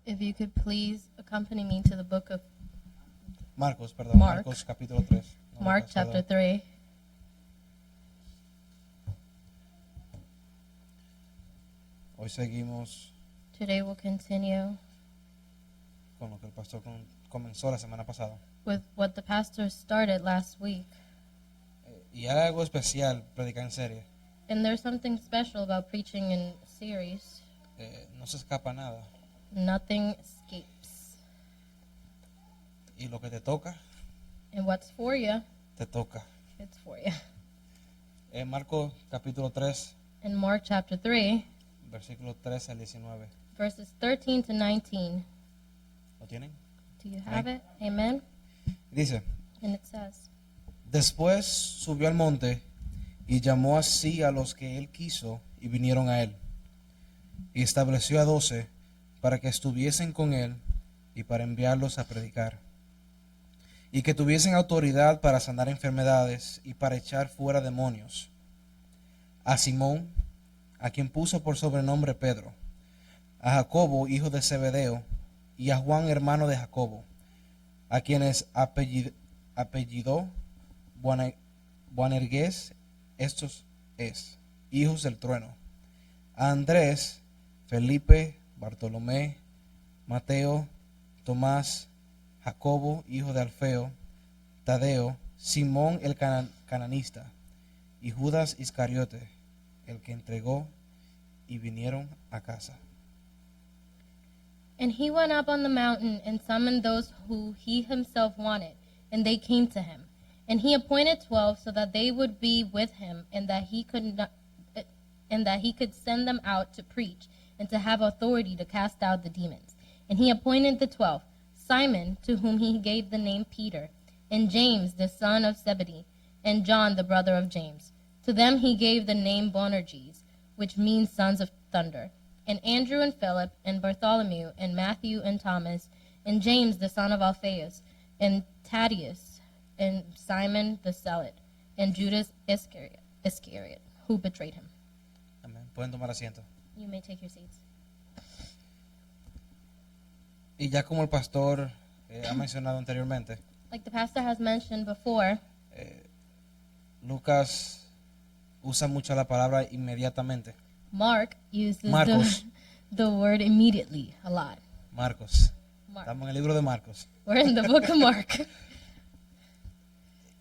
If you could please accompany me to the book of Marcos, perdón, Mark. Marcos capítulo 3. Mark chapter 3. Hoy seguimos Today we'll continue con lo que el pastor comenzó la semana pasada. with what the pastor started last week. Y hay algo especial predicar en serie. And there's something special about preaching in series. No se escapa nada. Nothing escapes. Y lo que te toca, And what's for you, te toca. it's for you. En Marcos capítulo 3, In Mark chapter 3, versículos 13 al 19. verses 13 to 19. ¿Lo tienen? Do you have it? Amen? Dice, And it says, después subió al monte y llamó así a los que él quiso y vinieron a él. Y estableció a 12 para que estuviesen con él y para enviarlos a predicar. Y que tuviesen autoridad para sanar enfermedades y para echar fuera demonios. A Simón, a quien puso por sobrenombre Pedro, a Jacobo, hijo de Zebedeo, y a Juan, hermano de Jacobo, a quienes apellidó Boanerges, estos es, hijos del trueno, a Andrés, Felipe, Bartolomé, Mateo, Tomás, Jacobo, hijo de Alfeo, Tadeo, Simón el cananista, y Judas Iscariote, el que entregó, y vinieron a casa. And he went up on the mountain and summoned those who he himself wanted, and they came to him. And he appointed 12 so that they would be with him, and that he could send them out to preach and to have authority to cast out the demons. And he appointed the 12, Simon, to whom he gave the name Peter, and James the son of Zebedee, and John the brother of James. To them he gave the name Boanerges, which means sons of thunder. And Andrew and Philip, and Bartholomew, and Matthew and Thomas, and James the son of Alphaeus, and Thaddeus, and Simon the Zealot, and Judas Iscariot, who betrayed him. Amén. Pueden tomar asiento. You may take your seats. Y ya como el pastor ha mencionado anteriormente, Like the pastor has mentioned before, Lucas usa mucho la palabra inmediatamente. Mark uses Marcos. the word immediately a lot. Marcos. Mark. Estamos en el libro de Marcos. We're in the book of Mark.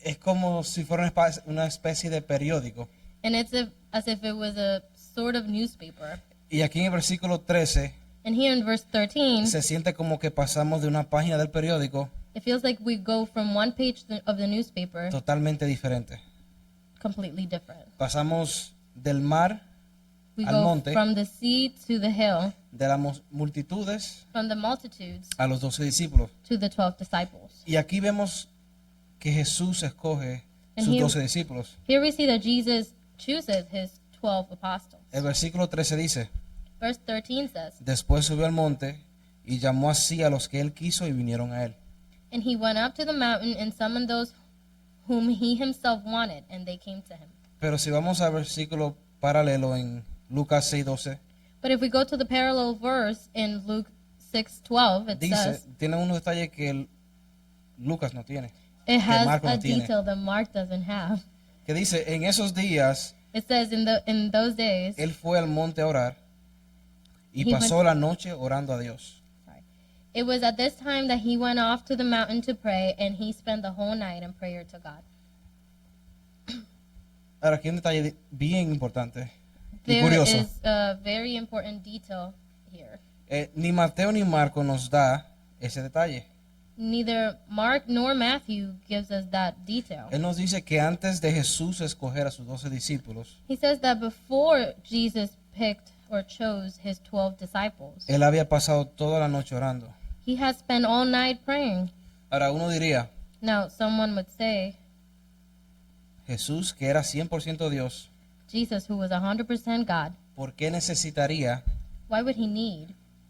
Es como si fuera una especie de periódico. And it's as if it was a sort of newspaper. Y aquí en el versículo 13 And here in verse 13, se siente como que pasamos de una página del periódico it feels like we go from one page of the newspaper totalmente diferente. completely different. Pasamos del mar, We al go monte. from the sea to the hill, de las multitudes, from the multitudes a los 12 discípulos. to the 12 disciples. Y aquí vemos que Jesús escoge And sus here- 12 discípulos. Here we see that Jesus chooses his 12 apostles. El versículo 13 dice, Verse 13 says, después subió al monte y llamó así a los que él quiso y vinieron a él. And he went up to the mountain and summoned those whom he himself wanted, and they came to him. Pero si vamos al versículo paralelo en Lucas 6:12, But if we go to the parallel verse in Luke 6:12, it dice, says, tiene unos detalles que Lucas no tiene. it has Marco no a tiene. detail that Mark doesn't have. Que dice, en esos días It says in those days, él fue al monte a orar y He pasó la noche orando a Dios. it was at this time that he went off to the mountain to pray, and he spent the whole night in prayer to God. Ahora, aquí hay un detalle bien importante y There curioso. is a very important detail here. Ni Mateo ni Marco nos da ese detalle. Neither Mark nor Matthew gives us that detail. Él nos dice que antes de Jesús escoger a sus 12 discípulos, He says that before Jesus picked or chose his 12 disciples, él había pasado toda la noche orando. he has spent all night praying. Ahora, uno diría, Now, someone would say, Jesús, que era 100% Dios, Jesus, who was 100% God, ¿por qué necesitaría why would he need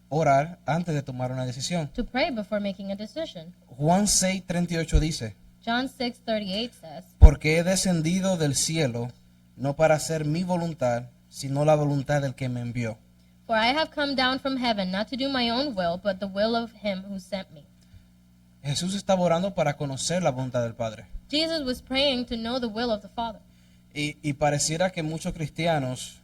orar antes de tomar una decisión? to pray before making a decision? Juan 6:38 dice, John 6:38 says, porque he descendido del cielo no para hacer mi voluntad, sino la voluntad del que me envió. For I have come down from heaven not to do my own will, but the will of him who sent me. Jesús estaba orando para conocer la voluntad del Padre. Jesus was praying to know the will of the Father. Y pareciera que muchos cristianos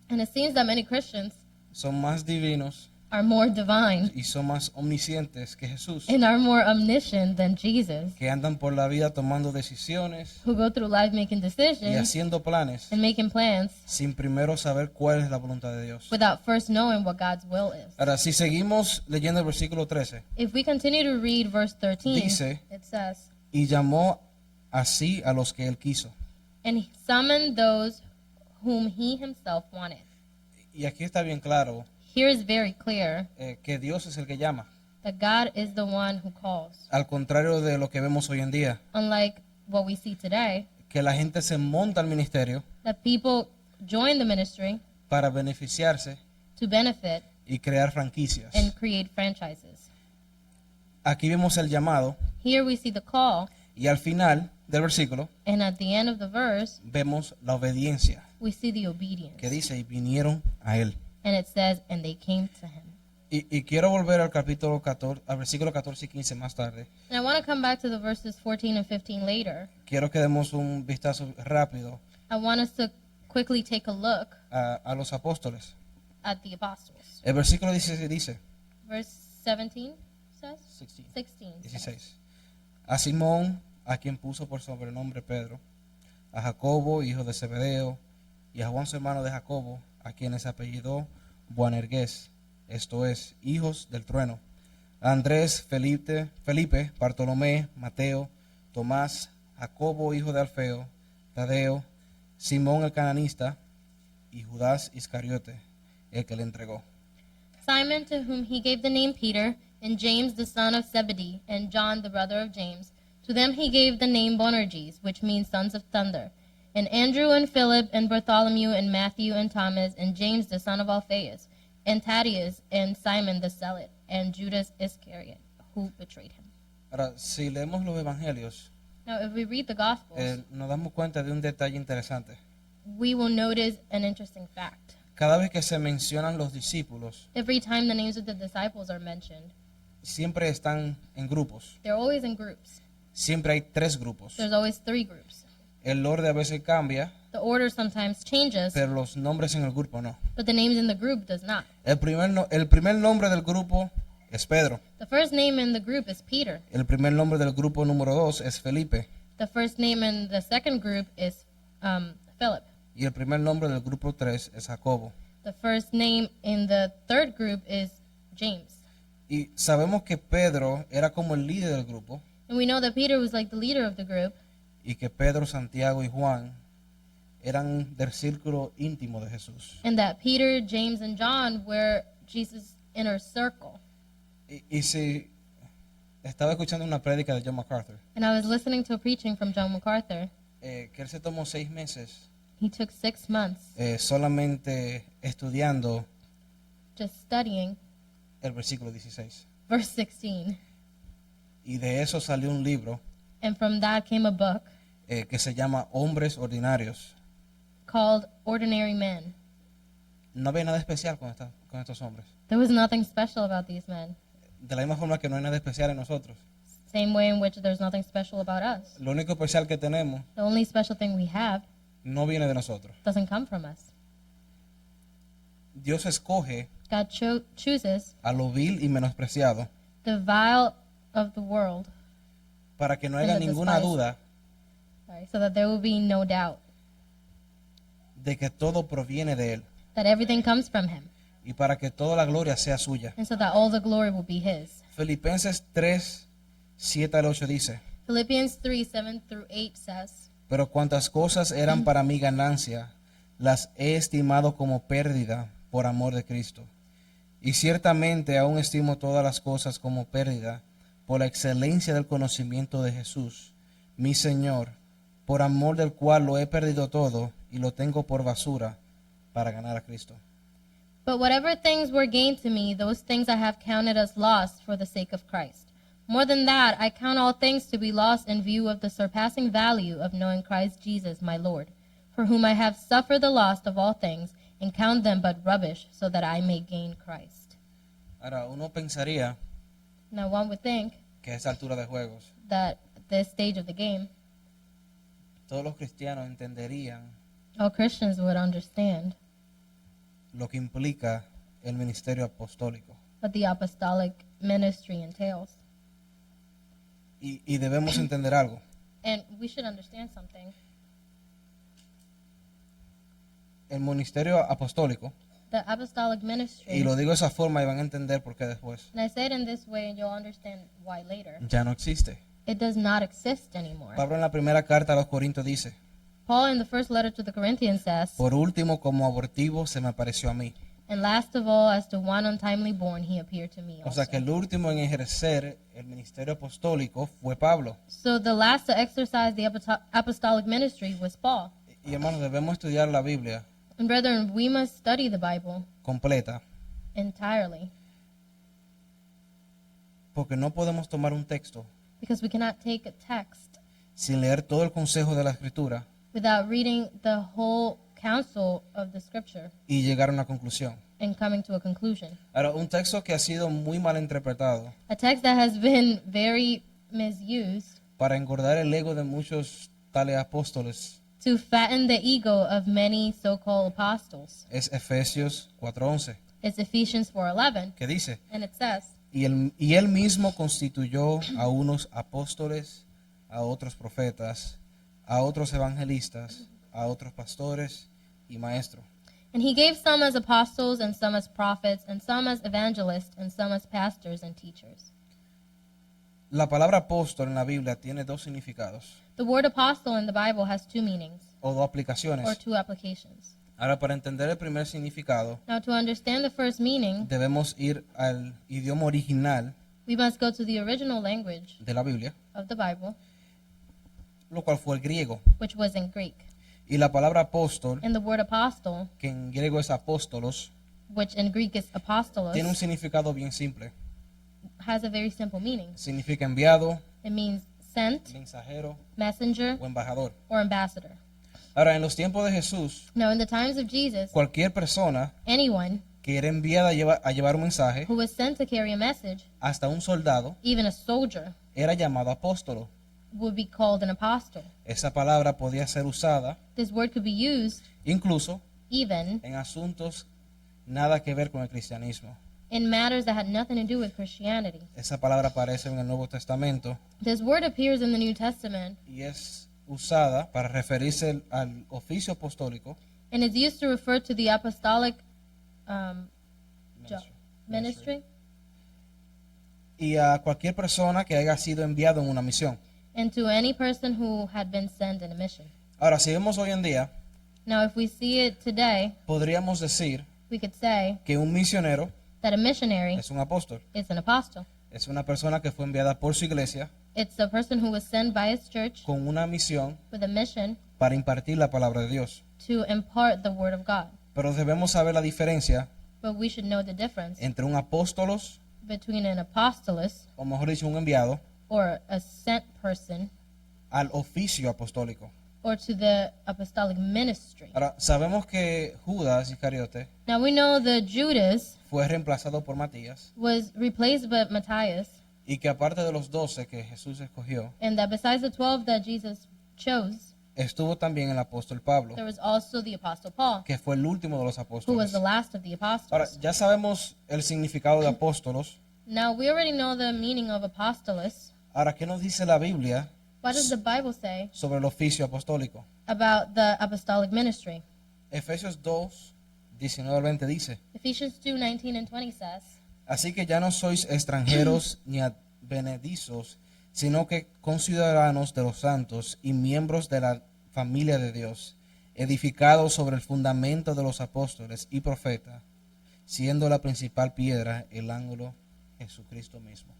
And it seems that many Christians son más divinos are more divine y son más omniscientes que Jesús, and are more omniscient than Jesus, que andan por la vida tomando decisiones who go through life making y decisions haciendo planes and making plans sin primero saber cuál es la voluntad de Dios. without first knowing what God's will is. Ahora, si seguimos leyendo el versículo 13, If we continue to read verse 13, Dice- it says, y llamó así a los que él quiso. "And he summoned those whom he himself wanted." Y aquí está bien claro Here is very clear que Dios es el que llama, that God is the one who calls. al contrario de lo que vemos hoy en día, Unlike what we see today, que la gente se monta al ministerio that people join the ministry para beneficiarse to benefit y crear franquicias. and create franchises. Aquí vemos el llamado Here we see the call, y al final del versículo and at the end of the verse, vemos la obediencia, we see the obedience. que dice, y vinieron a él. And it says, "And they came to him." Y quiero volver al capítulo 14, al versículo 14 y 15 más tarde. And I want to come back to the verses 14 and 15 later. Quiero que demos un vistazo rápido I want us to quickly take a look a los apóstoles. at the apostles. El versículo 16 dice, Verse 17 says? 16, 16. says, 16. A Simón, a quien puso por sobrenombre Pedro, a Jacobo, hijo de Zebedeo, y a Juan, su hermano de Jacobo, a quienes apellidó Boanerges, esto es, hijos del trueno, a Andrés, Felipe, Bartolomé, Mateo, Tomás, Jacobo, hijo de Alfeo, Tadeo, Simón el cananista, y Judas Iscariote, el que le entregó. Simon, to whom he gave the name Peter, and James the son of Zebedee, and John the brother of James. To them he gave the name Boanerges, which means sons of thunder. And Andrew and Philip and Bartholomew and Matthew and Thomas and James the son of Alphaeus, and Thaddeus and Simon the Zealot, and Judas Iscariot, who betrayed him. Ahora, si leemos los evangelios, Now, if we read the Gospels, nos damos cuenta de un detalle interesante. we will notice an interesting fact. Cada vez que se mencionan los discípulos, Every time the names of the disciples are mentioned, siempre están en grupos. they're always in groups. Siempre hay 3 grupos. There's always 3 groups. El orden a veces cambia, The order sometimes changes, pero los nombres en el grupo no. but the names in the group does not. El primer nombre del grupo es Pedro. The first name in the group is Peter. El primer nombre del grupo número 2 es Felipe. The first name in the second group is Philip. Y el primer nombre del grupo 3 es Jacobo. The first name in the third group is James. Y sabemos que Pedro era como el líder del grupo And we know that Peter was like the leader of the group, y que Pedro, Santiago y Juan eran del círculo íntimo de Jesús. and that Peter, James, and John were Jesus' inner circle. Y si estaba escuchando una prédica de John MacArthur, And I was listening to a preaching from John MacArthur. que él se tomó 6 meses He took 6 months solamente estudiando just studying el versículo 16. verse 16. Y de eso salió un libro And from that came a book que se llama Hombres Ordinarios. called Ordinary Men. No había nada especial con estos hombres. There was nothing special about these men. De la misma forma que no hay nada especial en nosotros. Same way in which there's nothing special about us. Lo único especial que tenemos The only special thing we have no viene de nosotros. doesn't come from us. Dios escoge God chooses a lo vil y menospreciado the vile of the world, para que no haya And the ninguna despised. duda so that there will be no doubt de que todo proviene de Él that everything comes from him, y para que toda la gloria sea suya. and so that all the glory will be his. Filipenses 3, 7 al 8 dice, Philippians 3:7-8 says, pero cuantas cosas eran para mi ganancia, las he estimado como pérdida por amor de Cristo. Y ciertamente aún estimo todas las cosas como pérdida por la excelencia del conocimiento de Jesús, mi Señor, por amor del cual lo he perdido todo y lo tengo por basura para ganar a Cristo. But whatever things were gained to me, those things I have counted as lost for the sake of Christ. More than that, I count all things to be lost in view of the surpassing value of knowing Christ Jesus my Lord, for whom I have suffered the loss of all things, and count them but rubbish, so that I may gain Christ. Ahora, uno pensaría Now one would think que a esa altura de juegos, that at this stage of the game, todos los cristianos entenderían all Christians would understand lo que implica el ministerio apostólico. what the apostolic ministry entails. Y debemos entender algo. And we should understand something. El ministerio apostólico, The apostolic y ministry, lo digo de esa forma y van a entender por qué después, and I say it in this way and you'll understand why later, ya no existe. it does not exist anymore. Pablo en la primera carta a los Corintios dice, Paul in the first letter to the Corinthians says, por último, como abortivo se me apareció a mí. and last of all, as to one untimely born, he appeared to me O sea also. que el último en ejercer el ministerio apostólico fue Pablo. So the last to exercise the apostolic ministry was Paul. Y hermanos, debemos estudiar la Biblia And brethren, we must study the Bible completa, entirely, porque no podemos tomar un texto because we cannot take a text sin leer todo el consejo de la Escritura without reading the whole counsel of the scripture y llegar a una conclusión. and coming to a conclusion. Ahora, un texto que ha sido muy mal interpretado A text that has been very misused para engordar el ego de muchos tales apóstoles to fatten the ego of many so-called apostles es Efesios 4:11, is Ephesians 4:11, que dice, and it says, y él mismo constituyó a unos apóstoles, a otros profetas, a otros evangelistas, a otros pastores y maestros. and he gave some as apostles, and some as prophets, and some as evangelists, and some as pastors and teachers. La palabra apóstol en la Biblia tiene dos significados The word apostle in the Bible has two meanings, o dos aplicaciones. or two applications. Ahora, para entender el primer significado, Now, to understand the first meaning, debemos ir al idioma original we must go to the original language de la Biblia, of the Bible, lo cual fue el griego. which was in Greek. Y la palabra apóstol, And the word apostle, que en griego es apóstolos, which in Greek is apostolos, tiene un significado bien simple. has a very simple meaning. Significa enviado, It means sent, mensajero messenger, o embajador. or ambassador. Ahora, en los tiempos de Jesús, Now, in the times of Jesus, cualquier persona anyone que era enviada a llevar un mensaje, who was sent to carry a message, hasta un soldado, even a soldier, era llamado apóstolo. would be called an apostle. Esa palabra podía ser usada This word could be used incluso even en asuntos nada que ver con el cristianismo. in matters that had nothing to do with Christianity. Esa palabra aparece en el Nuevo Testamento This word appears in the New Testament, y es usada para referirse al oficio apostólico and is used to refer to the apostolic ministry. ministry Y a cualquier persona que haya sido enviado en una misión. and to any person who had been sent in a mission. Ahora, si vemos hoy en día, Now, if we see it today, podríamos decir we could say que un misionero that a missionary es un apóstol. is an apostle. Es una persona que fue enviada por su iglesia It's a person who was sent by his church con una misión with a mission para impartir la palabra de Dios. to impart the word of God. Pero debemos saber la diferencia But we should know the difference entre un apóstolos, between an apostolus, o mejor dicho, un enviado, or a sent person, al oficio apostólico. or to the apostolic ministry. Ahora, sabemos que Judas Iscariote Now we know that Judas fue reemplazado por Matías was replaced by Matthias, y que aparte de los 12 que Jesús escogió, and that besides the 12 that Jesus chose, estuvo también el apóstol Pablo, there was also the apostle Paul, que fue el último de los who was apóstoles. the last of the Ahora, apostles. ya sabemos el significado de apóstolos. Now we already know the meaning of apostolus. Ahora, ¿qué nos dice la Biblia What does the Bible say sobre el oficio apostólico? about the apostolic ministry? Efesios 2, 19 al 20 dice, Ephesians 2:19 and 20 says, así que ya no sois extranjeros ni advenedizos, sino que conciudadanos de los santos y miembros de la familia de Dios, edificados sobre el fundamento de los apóstoles y profetas, siendo la principal piedra el ángulo Jesucristo mismo.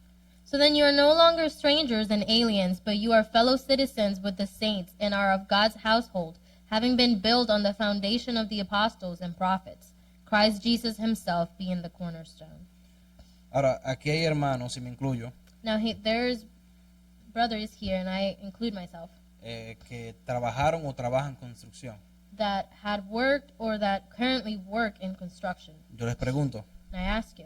So then you are no longer strangers and aliens, but you are fellow citizens with the saints and are of God's household, having been built on the foundation of the apostles and prophets, Christ Jesus himself being the cornerstone. Ahora, aquí hay hermanos, y me incluyo, Now there's brothers here, and I include myself, que trabajaron o trabajan en construcción. that had worked or that currently work in construction. Yo les pregunto, And I ask you,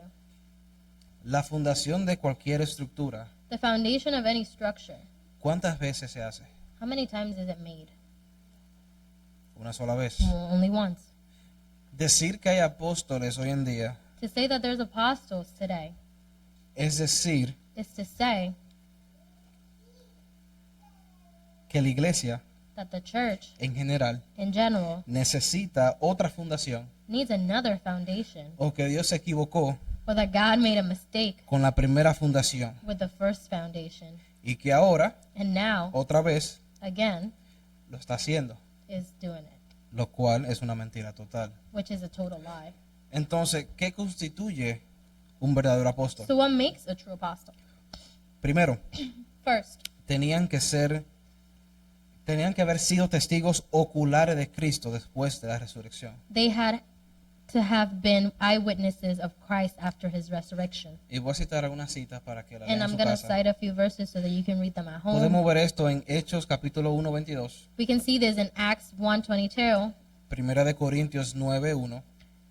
la fundación de cualquier estructura, the foundation of any structure, ¿cuántas veces se hace? how many times is it made? Una sola vez. Well, only once. Decir que hay apóstoles hoy en día To say that there's apostles today es decir is to say que la iglesia that the church en general in general necesita otra fundación needs another foundation, o que Dios se equivocó or that God made a mistake con la primera fundación with the first foundation, y que ahora, and now, otra vez, again, lo está haciendo, is doing it, lo cual es una mentira total. which is a total lie. Entonces, ¿qué constituye un verdadero apóstol? So what makes a true apostle? Primero, First, tenían que haber sido testigos oculares de Cristo después de la resurrección. they had to have been eyewitnesses of Christ after his resurrection. Y voy a citar algunas citas para que la And vean en I'm su going to casa. cite a few verses so that you can read them at home. Podemos ver esto en Hechos capítulo 1, 22, We can see this in Acts 1:22, Primera de Corintios 9, 1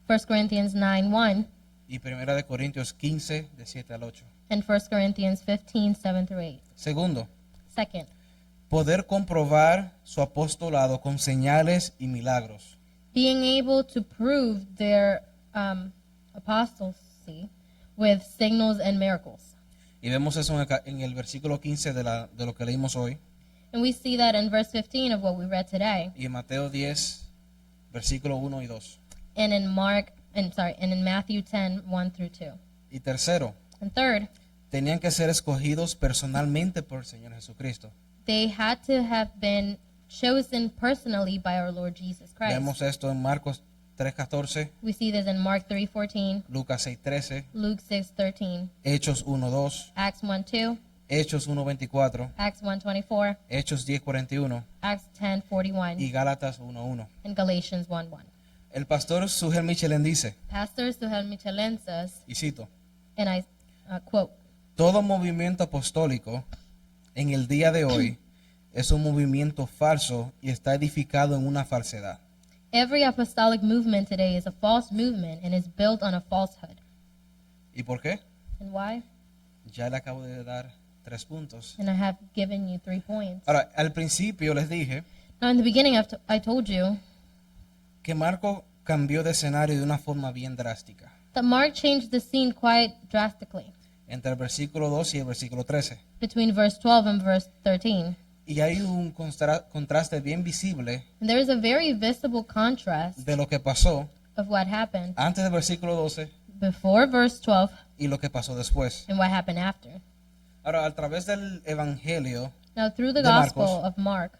1 Corinthians 9:1, y Primera de Corintios 15, de 7 al 8. and 1 Corinthians 15:7-8. Segundo, Second, poder comprobar su apostolado con señales y milagros. being able to prove their apostasy with signals and miracles. Y vemos eso en el versículo 15 de lo que leímos hoy And we see that in verse 15 of what we read today, y en Mateo 10, versículo 1 y 2. and in Matthew 10:1-2. Y tercero, And third, tenían que ser escogidos personalmente por el Señor Jesucristo. they had to have been chosen personally by our Lord Jesus Christ. Vemos esto en Marcos 3:14, We see this in Mark 3:14, Lucas 6:13, Luke 6:13, Hechos 1:2, Acts 1:2, Hechos 1:24, Acts 1:24, Hechos 10:41 Acts 10:41, y Gálatas 1:1. and Galatians 1:1. El pastor Sugel Michelin dice, Pastor Suhel Michelin says, y cito, and I quote, todo movimiento apostólico en el día de hoy es un movimiento falso y está edificado en una falsedad. every apostolic movement today is a false movement and is built on a falsehood. ¿Y por qué? And why? Ya le acabo de dar 3 puntos. And I have given you 3 points. Ahora, al principio les dije Now, in the beginning, I told you que Marco cambió de escenario de una forma bien drástica that Mark changed the scene quite drastically entre el versículo 2 y el versículo 13. between verse 12 and verse 13. Y hay un contraste bien visible And there is a very visible contrast de lo que pasó of what happened antes del versículo 12 before verse 12 y lo que pasó después. and what happened after. Ahora, a través del Evangelio, Now, through the De Gospel Marcos. of Mark,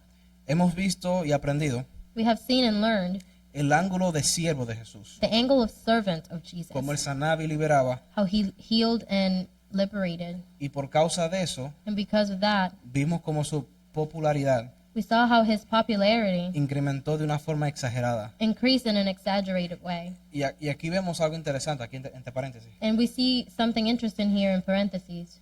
hemos visto y aprendido we have seen and learned el ángulo de siervo de Jesús, the angle of servant of Jesus, cómo él sanaba y liberaba, how he healed and liberated. y por causa de eso And because of that, vimos cómo su popularidad we saw how his popularity incrementó de una forma exagerada. increased in an exaggerated way. Y aquí vemos algo interesante, aquí entre paréntesis. And we see something interesting here in parentheses.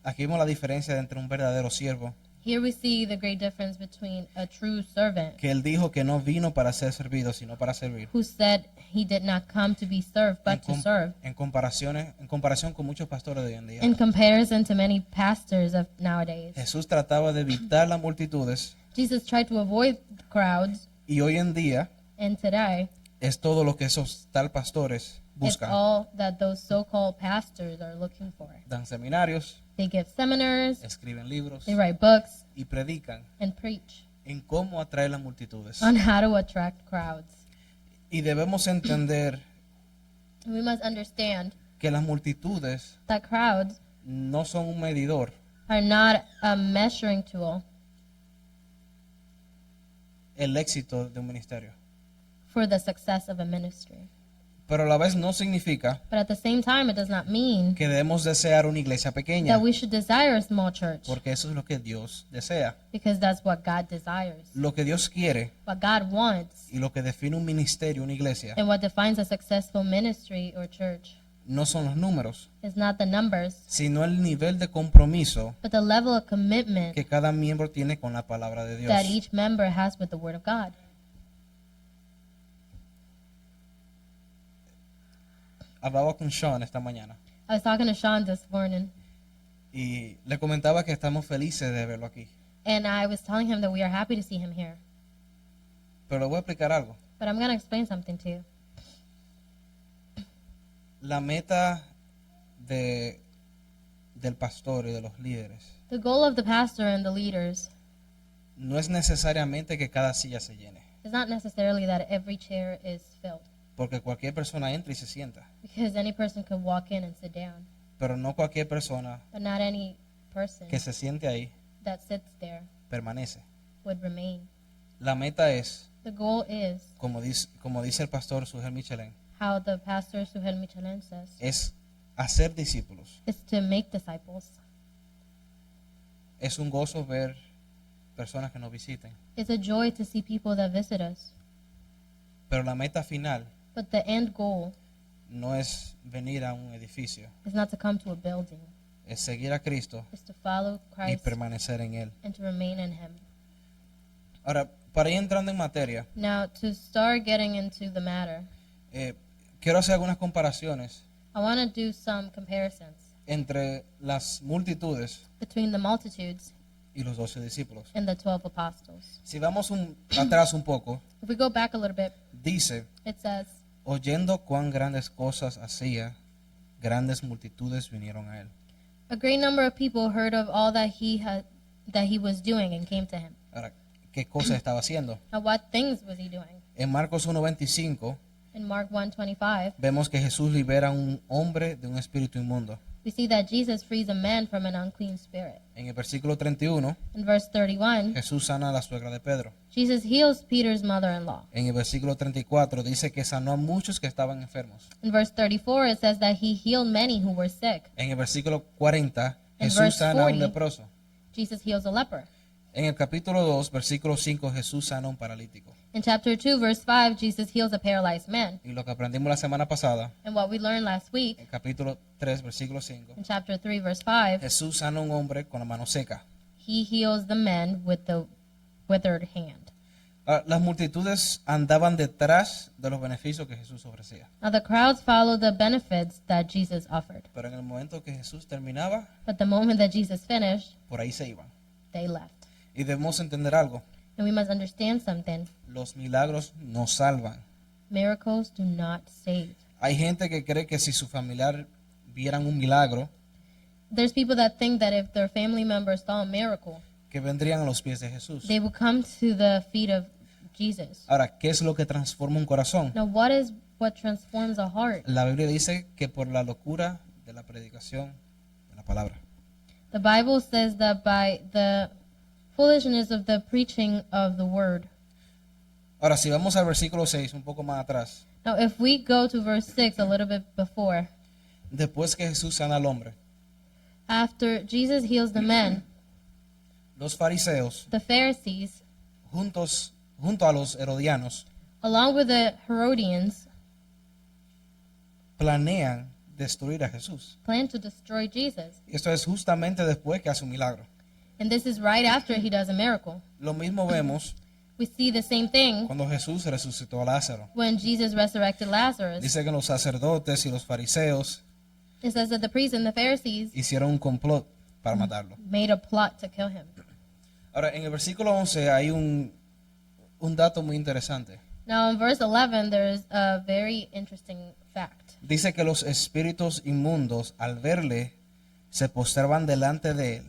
Aquí vemos la diferencia entre un verdadero siervo, Here we see the great difference between a true servant que él dijo que no vino para ser servido, sino para servir. who said he did not come to be served, but to serve, En comparación con muchos pastores de hoy en día. in comparison to many pastors of nowadays. Jesús trataba de evitar las multitudes Jesus tried to avoid crowds, y hoy en día and today es todo lo que esos tal pastores it's buscan. all that those so-called pastors are looking for. Dan seminarios, They give seminars, escriben libros they write books, y predican and preach en cómo atraer las multitudes. on how to attract crowds. Y debemos entender We must understand que las multitudes that crowds no son un medidor are not a measuring tool el éxito de un ministerio. for the success of a ministry. Pero a la vez no significa But at the same time, it does not mean que debemos desear una iglesia pequeña, that we should desire a small church, porque eso es lo que Dios desea. because that's what God desires. Lo que Dios quiere What God wants y lo que define un ministerio, una iglesia, and what defines a successful ministry or church no son los números, is not the numbers, sino el nivel de compromiso but the level of commitment que cada miembro tiene con la palabra de Dios. that each member has with the Word of God. hablaba con Sean esta mañana I was talking to Sean this morning, y le comentaba que estamos felices de verlo aquí. and I was telling him that we are happy to see him here. Pero le voy a explicar algo. But I'm going to explain something to you. La meta del pastor y de los líderes The goal of the pastor and the leaders no es necesariamente que cada silla se llene, is not necessarily that every chair is filled, porque cualquier persona entra y se sienta, because any person could walk in and sit down, pero no cualquier persona but not any person que se siente ahí that sits there permanece. would remain. La meta es, The goal is, como dice el pastor Sujel Michelin, how the pastor Suhel Michelin says, es hacer discípulos. is to make disciples. Es un gozo ver personas que nos visiten, It's a joy to see people that visit us, pero la meta final but the end goal no es venir a un edificio, is not to come to a building, es seguir a Cristo is to follow y Christ permanecer en Él. and to remain in Him. Ahora, para ir entrando en materia, Now, to start getting into the matter, quiero hacer algunas comparaciones I want to do some comparisons entre las multitudes between the multitudes y los 12 discípulos. and the 12 apostles. Si vamos atrás un poco, If we go back a little bit, dice, it says, oyendo cuán grandes cosas hacía, grandes multitudes vinieron a él. a great number of people heard of all that he was doing and came to him. Ahora, ¿qué cosas estaba haciendo? Now, what things was he doing? En Marcos 1:25 In Mark 1:25, vemos que Jesús libera a un hombre de un espíritu inmundo. we see that Jesus frees a man from an unclean spirit. En el versículo 31, In verse 31, Jesús sana a la suegra de Pedro. Jesus heals Peter's mother-in-law. En el versículo 34 dice que sanó a muchos que estaban enfermos. In verse 34, it says that he healed many who were sick. En el versículo 40, In Jesús verse sana a un 40, leproso. Jesus heals a leper. En el capítulo 2, versículo 5, Jesús sana a un paralítico. In chapter 2, verse 5, Jesus heals a paralyzed man. Y lo que aprendimos la semana pasada, And what we learned last week, en el capítulo 3, versículo 5, in chapter 3, verse 5, Jesús sana a un hombre con la mano seca. he heals the man with the withered hand. Las multitudes andaban detrás de los beneficios que Jesús ofrecía. Now the crowds followed the benefits that Jesus offered. Pero en el momento que Jesús terminaba, But the moment that Jesus finished, por ahí se iban. they left. Y debemos entender algo. And we must understand something. Los milagros nos salvan. Miracles do not save. Hay gente que cree que si su familiar vieran un milagro, There's people that think that if their family members saw a miracle, que vendrían a los pies de Jesús. they would come to the feet of Jesus. Ahora, ¿qué es lo que transforma un corazón? Now, what transforms a heart? La Biblia dice que por la locura de la predicación de la palabra. The Bible says that by the foolishness of the preaching of the word. Ahora, si vamos al versículo 6, un poco más atrás, Now, if we go to verse 6 a little bit before, después que Jesús sana al hombre, after Jesus heals the man, los fariseos, the Pharisees, junto a los herodianos, along with the Herodians, planean destruir a Jesús. plan to destroy Jesus. Y esto es justamente después que hace un milagro. And this is right after he does a miracle. Lo mismo vemos We see the same thing cuando Jesús resucitó a Lázaro. when Jesus resurrected Lazarus. Dice que los sacerdotes y los fariseos It says that the priests and the Pharisees hicieron un complot para matarlo. made a plot to kill him. Ahora, en el versículo 11 hay un dato muy interesante. Now, in verse 11, there's a very interesting fact. Dice que los espíritus inmundos, al verle, se postraban delante de él.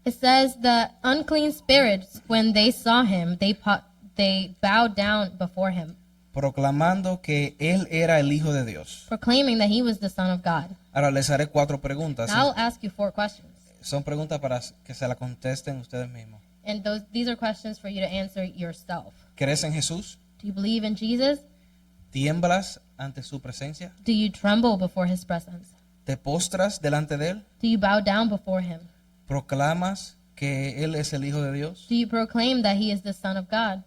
It says the unclean spirits, when they saw him, they bowed down before him, Proclamando que él era el Hijo de Dios. proclaiming that he was the Son of God. Ahora les haré 4 preguntas. Now, I'll ask you 4 questions. Son preguntas para que se la contesten ustedes mismos. And these are questions for you to answer yourself. ¿Crees en Jesús? Do you believe in Jesus? ¿Tiemblas ante su presencia? Do you tremble before his presence? ¿Te postras delante de él? Do you bow down before him? ¿Proclamas que él es el Hijo de Dios? Do you proclaim that he is the Son of God?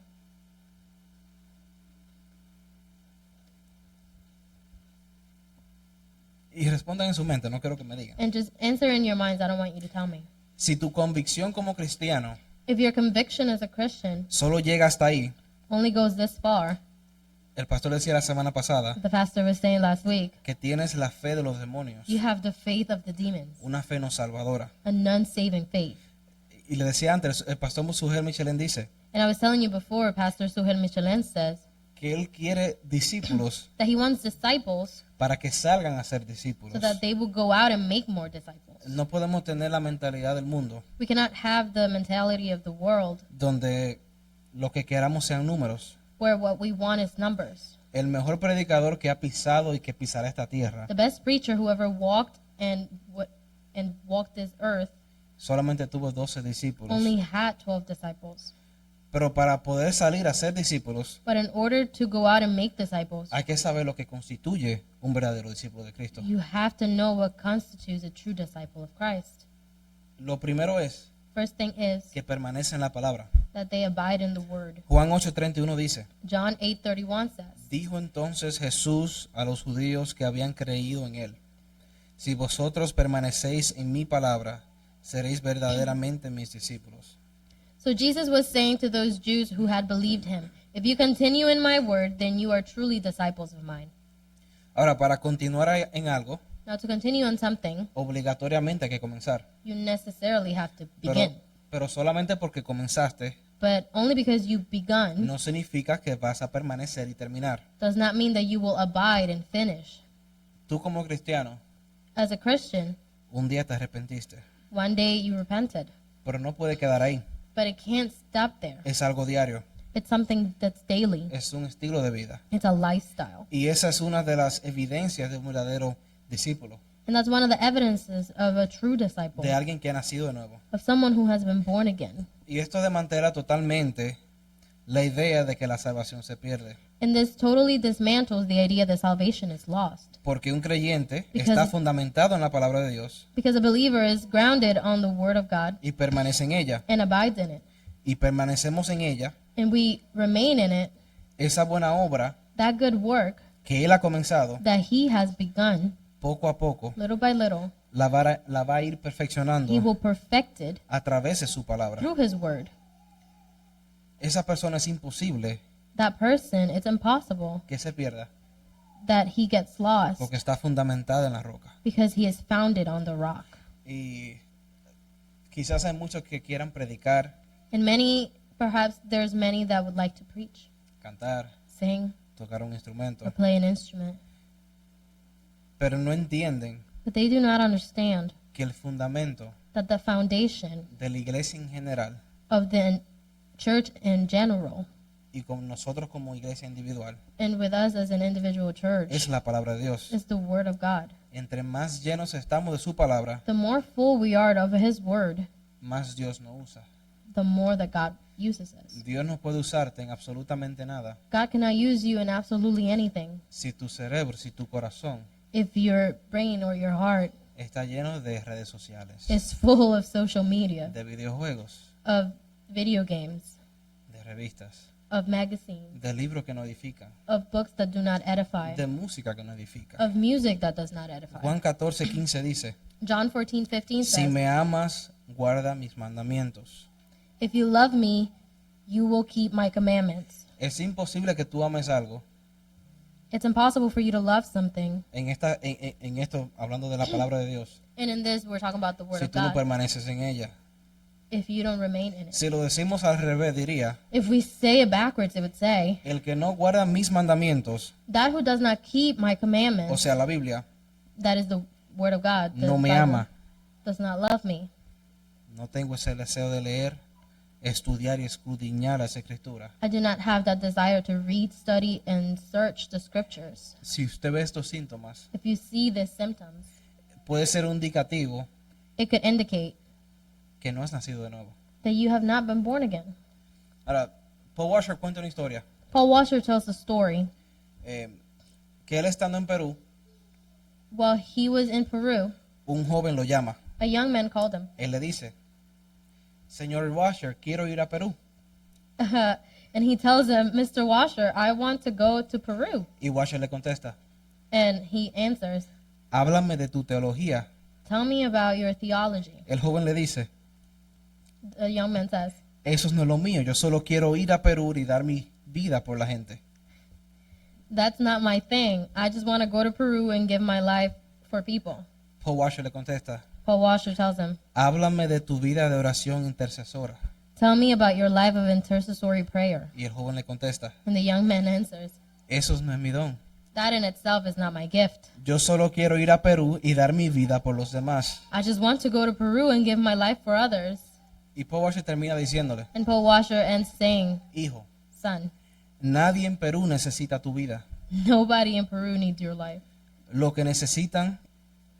Y respondan en su mente, no quiero que me digan. And just answer in your minds. I don't want you to tell me. Si tu convicción como cristiano If your conviction as a Christian solo llega hasta ahí, only goes this far, El pastor decía la semana pasada The pastor was saying last week, que tienes la fe de los demonios, you have the faith of the demons, una fe no salvadora. a non-saving faith. Y le decía antes, el pastor Sugel Michelin dice And I was telling you before, Pastor Suhel Michelin says que él quiere discípulos that he wants disciples para que salgan a ser so discípulos. that they will go out and make more disciples. No podemos tener la mentalidad del mundo We cannot have the mentality of the world donde lo que queramos sean números. where what we want is numbers. El mejor predicador que ha pisado y que pisará esta tierra The best preacher who ever walked and walked this earth solamente tuvo 12 discípulos. only had 12 disciples. Pero para poder salir a ser discípulos But in order to go out and make disciples, hay que saber lo que constituye un verdadero discípulo de Cristo. you have to know what constitutes a true disciple of Christ. Lo primero es First thing is que permanece en la palabra. that they abide in the word. Juan 8:31 dice: John 8:31 says, Dijo entonces Jesús a los judíos que habían creído en él: Si vosotros permanecéis en mi palabra, seréis verdaderamente mis discípulos. So Jesus was saying to those Jews who had believed him, if you continue in my word, then you are truly disciples of mine. Ahora, para continuar en algo, Now to continue on something, obligatoriamente hay que comenzar. you necessarily have to begin. Pero solamente porque comenzaste, But only because you've begun no significa que vas a permanecer y terminar. does not mean that you will abide and finish. Tú como cristiano, As a Christian, un día te arrepentiste, one day you repented, pero no puede quedar ahí. but it can't stop there. Es algo diario, It's something that's daily. es un estilo de vida. It's a lifestyle. Y esa es una de las evidencias de un verdadero discípulo, And that's one of the evidences of a true disciple, de alguien que ha nacido de nuevo. of someone who has been born again. Y esto desmantela totalmente la idea de que la salvación se pierde. And this totally dismantles the idea that salvation is lost. Porque un creyente Because- está fundamentado en la palabra de Dios Because a believer is grounded on the word of God y permanece en ella. and abides in it. Y permanecemos en ella. And we remain in it, Esa buena obra that good work que Él ha comenzado, that he has begun, poco a poco, little by little, la va a ir perfeccionando he will perfect it a través de su palabra. through his word. Esa persona es imposible That person, it's impossible que se pierda that he gets lost porque está fundamentada en la roca. because he is founded on the rock. Y quizás hay muchos que quieran predicar, And perhaps there's many that would like to preach, cantar, sing, tocar un instrumento, or play an instrument, pero no entienden but they do not understand que el fundamento that the foundation de la iglesia en general of the church in general, y con nosotros como iglesia individual and with us as an individual church, es la palabra de Dios. is the word of God. Entre más llenos estamos de su palabra, The more full we are of his word, más Dios nos usa. the more that God uses us. Dios no puede usarte en absolutamente nada God cannot use you in absolutely anything si tu cerebro, si tu corazón if your brain or your heart está lleno de redes sociales, is full of social media, de videojuegos, of video games, de revistas, of magazines, de libros que no edifican, of books that do not edify, de música que no edifica. of music that does not edify. Juan 14:15 dice: John 14:15 Si says, me amas, guarda mis mandamientos. if you love me, you will keep my commandments. Es imposible que tú ames algo It's impossible for you to love something. en esto, hablando de la palabra de Dios, And in this, we're talking about the word si of tú no God. permaneces en ella. If you don't remain in it. Si lo decimos al revés, diría: If we say it backwards, it would say, el que no guarda mis mandamientos, that who does not keep my commandments, o sea, la Biblia, that is the word of God, the no me Bible, ama. does not love me. No tengo ese deseo de leer, estudiar y escudriñar esa escritura. I do not have that desire to read, study, and search the scriptures. Si usted ve estos síntomas, If you see the symptoms, puede ser un indicativo it could indicate que no has nacido de nuevo. that you have not been born again. Ahora, Paul Washer cuenta una historia, Paul Washer tells the story. que él estando en Perú, While he was in Peru, un joven lo llama. a young man called him. Él le dice: Señor Washer, quiero ir a Perú. And he tells him, Mr. Washer, I want to go to Peru. Y Washer le contesta: And he answers, háblame de tu teología. tell me about your theology. El joven le dice: The young man says, eso no es lo mío, yo solo quiero ir a Perú y dar mi vida por la gente. That's not my thing. I just want to go to Peru and give my life for people. Paul Washer le contesta, Paul Washer tells him, háblame de tu vida de oración intercesora. tell me about your life of intercessory prayer. Y el joven le contesta, And the young man answers, eso no es mi don. that in itself is not my gift. Yo solo quiero ir a Perú y dar mi vida por los demás. I just want to go to Peru and give my life for others. Y Paul Washer termina diciéndole, And Paul Washer ends saying, hijo, son, nadie en Perú necesita tu vida. nobody in Peru needs your life. Lo que necesitan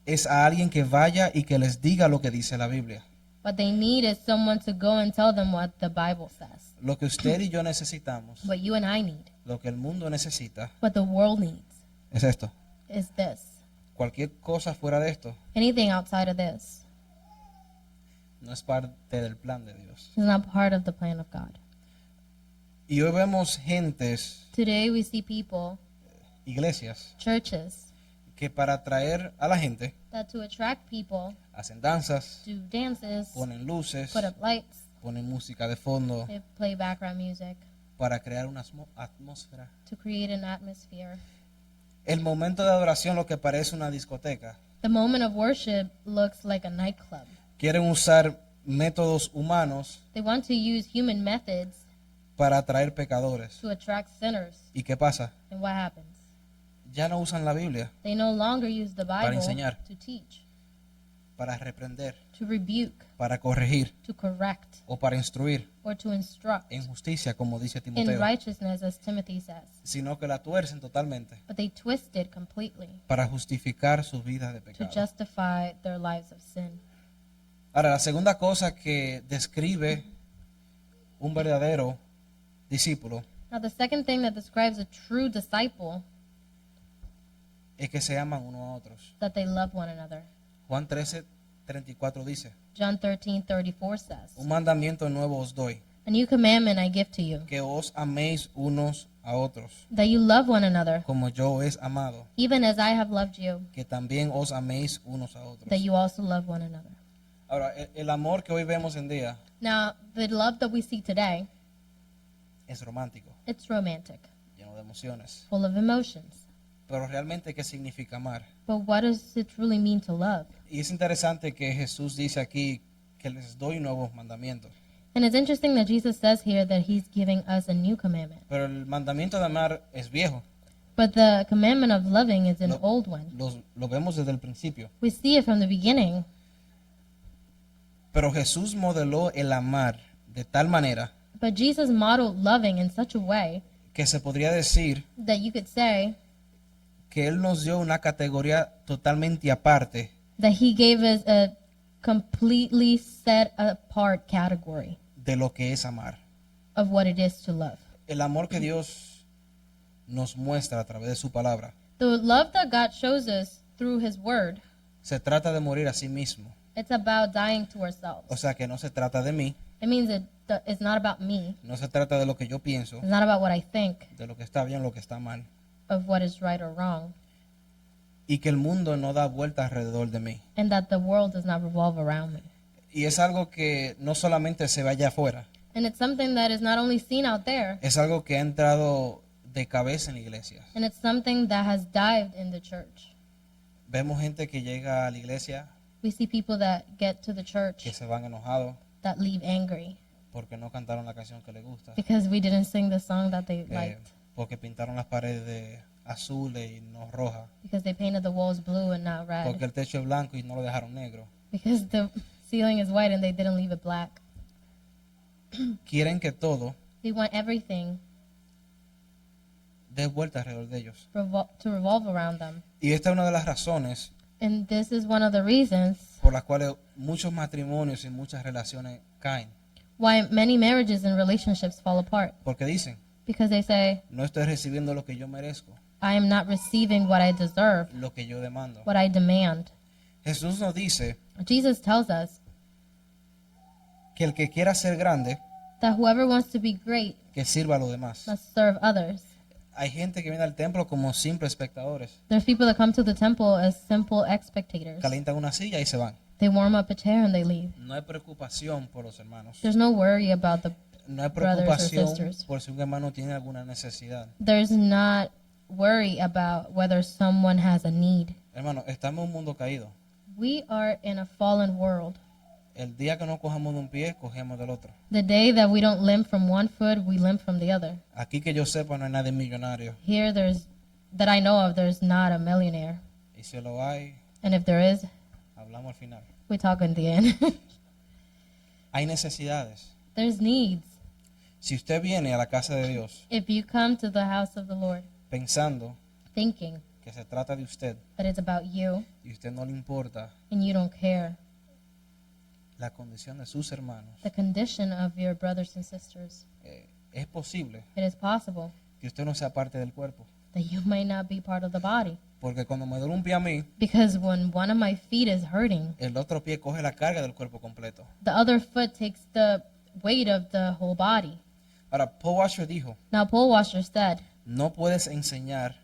es a alguien que vaya y que les diga lo que dice la Biblia. What they need is someone to go and tell them what the Bible says. Lo que usted y yo necesitamos, What you and I need, lo que el mundo necesita, what the world needs, es esto. is this. Cualquier cosa fuera de esto Anything outside of this no es parte del plan de Dios. is not part of the plan of God. Y hoy vemos gentes, Today we see people, iglesias, churches, que para atraer a la gente that to attract people hacen danzas, do dances, ponen luces, put up lights, ponen música de fondo they play background music para crear una atmósfera. to create an atmosphere. El momento de adoración lo que parece una discoteca. The moment of worship looks like a nightclub. Quieren usar métodos humanos They want to use human methods para atraer pecadores. to attract sinners. ¿Y qué pasa? And what happens? Ya no usan la Biblia They no longer use the Bible enseñar. to teach, para reprender, to rebuke, para corregir to correct, o para instruir or to instruct en justicia, como dice in Timoteo, righteousness, as Timothy says. sino que la tuercen totalmente But they twist it completely para justificar su vida de to pecado. justify their lives of sin. Ahora, la segunda cosa que describe un verdadero discípulo Now, the second thing that describes a true disciple es que se aman unos a otros. that they love one another. Juan 13:34 dice, John 13:34 says, un mandamiento nuevo os doy, a new commandment I give to you, que os améis unos a otros, that you love one another, como yo os he amado, even as I have loved you, que también os améis unos a otros. that you also love one another. Ahora, el amor que hoy vemos en día Now, the love that we see today, es romántico, it's romantic, lleno de emociones. full of emotions. Pero realmente, ¿qué significa amar? But what does it really mean to love? Y es interesante que Jesús dice aquí que les doy nuevos mandamientos. And it's interesting that Jesus says here that he's giving us a new commandment. Pero el mandamiento de amar es viejo. But the commandment of loving is an Lo- old one. Lo vemos desde el principio. We see it from the beginning. Pero Jesús modeló el amar de tal manera But Jesus modeled loving in such a way que se podría decir that you could say que Él nos dio una categoría totalmente aparte that he gave us a completely set apart category de lo que es amar. of what it is to love. El amor que Dios nos muestra a través de su palabra The love that God shows us through his word, se trata de morir a sí mismo. it's about dying to O ourselves. sea que no se trata de mí, It means it's not about me. no se trata de lo que yo pienso, It's not about what I think de lo que está bien, lo que está mal. of what is right or wrong, Y que el mundo no da vuelta alrededor de mí. and that the world does not revolve around me. Y es algo que no solamente se ve allá afuera, And it's something that is not only seen out there, es algo que ha entrado de cabeza en la iglesia. and it's something that has dived in the church. Vemos gente que llega a la iglesia We see people that get to the church que se van enojados that leave angry porque no cantaron la canción que les gusta, because we didn't sing the song that they liked, porque pintaron las paredes de azules y no rojas, because they painted the walls blue and not porque red, el techo es blanco y no lo dejaron negro. because the ceiling is white and they didn't leave it black. Quieren que todo They want everything dé vuelta alrededor de ellos. to revolve around them. Y esta es una de las razones And this is one of the reasons por las cuales muchos matrimonios y muchas relaciones caen. why many marriages and relationships fall apart. Porque dicen, Because they say, no estoy recibiendo lo que yo merezco, I am not receiving what I deserve, lo que yo demando. what I demand. Jesús nos dice Jesus tells us que el que quiera ser grande, that whoever wants to be great que sirva a los demás. must serve others. Hay gente que viene al templo como simples espectadores. There's people that come to the temple as simple spectators. Calientan una silla y se van. They warm up a chair and they leave. No hay preocupación por los hermanos. There's no worry about the No hay brothers or preocupación sisters. por si un hermano tiene alguna necesidad. there's not worry about whether someone has a need. Hermano, estamos en un mundo caído. We are in a fallen world. El día que no cojamos de un pie, cogemos del otro. The day that we don't limp from one foot, we limp from the other. Aquí que yo sepa no hay nadie millonario. Here, that I know of, there's not a millionaire. Y si lo hay, And if there is, hablamos al final. we talk in the end. Hay necesidades. There's needs. Si usted viene a la casa de Dios If you come to the house of the Lord pensando thinking que se trata de usted that it's about you y usted no le importa and you don't care la condición de sus hermanos, the condition of your brothers and sisters, es posible it is possible que usted no sea parte del cuerpo. that you might not be part of the body. Porque cuando me duele un pie a mí, Because when one of my feet is hurting, el otro pie coge la carga del cuerpo completo. the other foot takes the weight of the whole body. Ahora, Paul Washer dijo, Now, Paul Washer said, no puedes enseñar,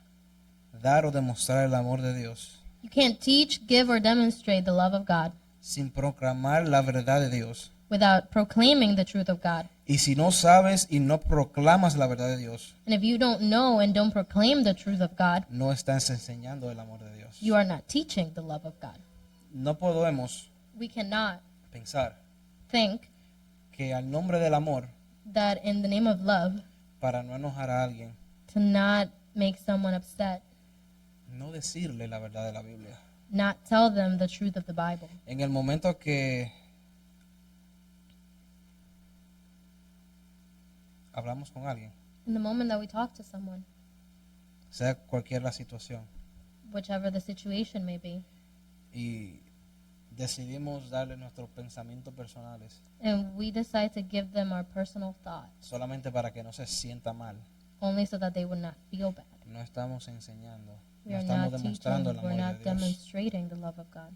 dar o demostrar el amor de Dios you can't teach, give, or demonstrate the love of God sin proclamar la verdad de Dios. without proclaiming the truth of God. Y si no sabes y no proclamas la verdad de Dios, And if you don't know and don't proclaim the truth of God, no estás enseñando el amor de Dios. you are not teaching the love of God. No podemos We cannot pensar think que al nombre del amor, that in the name of love, para no enojar a alguien, to not make someone upset, no decirle la verdad de la Biblia. not tell them the truth of the Bible. En el momento que hablamos con alguien, In the moment that we talk to someone, sea cualquier la situación, whichever the situation may be, y decidimos darle nuestros pensamientos personales and we decide to give them our personal thoughts solamente para que no se sienta mal, only so that they would not feel bad. no estamos enseñando, We no are estamos not demostrando teaching, el we're amor not de Dios. demonstrating the love of God.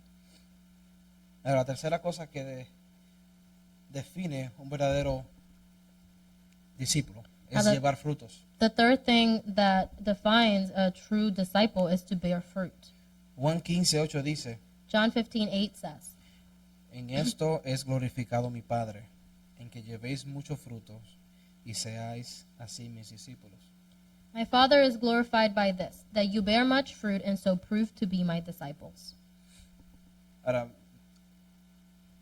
Ahora, la tercera cosa que define un verdadero discípulo es Ahora- llevar frutos. The third thing that defines a true disciple is to bear fruit. Juan 15:8 dice, John 15:8 says, en esto es glorificado mi Padre, en que llevéis muchos frutos y seáis así mis discípulos. My Father is glorified by this, that you bear much fruit and so prove to be my disciples. Ahora,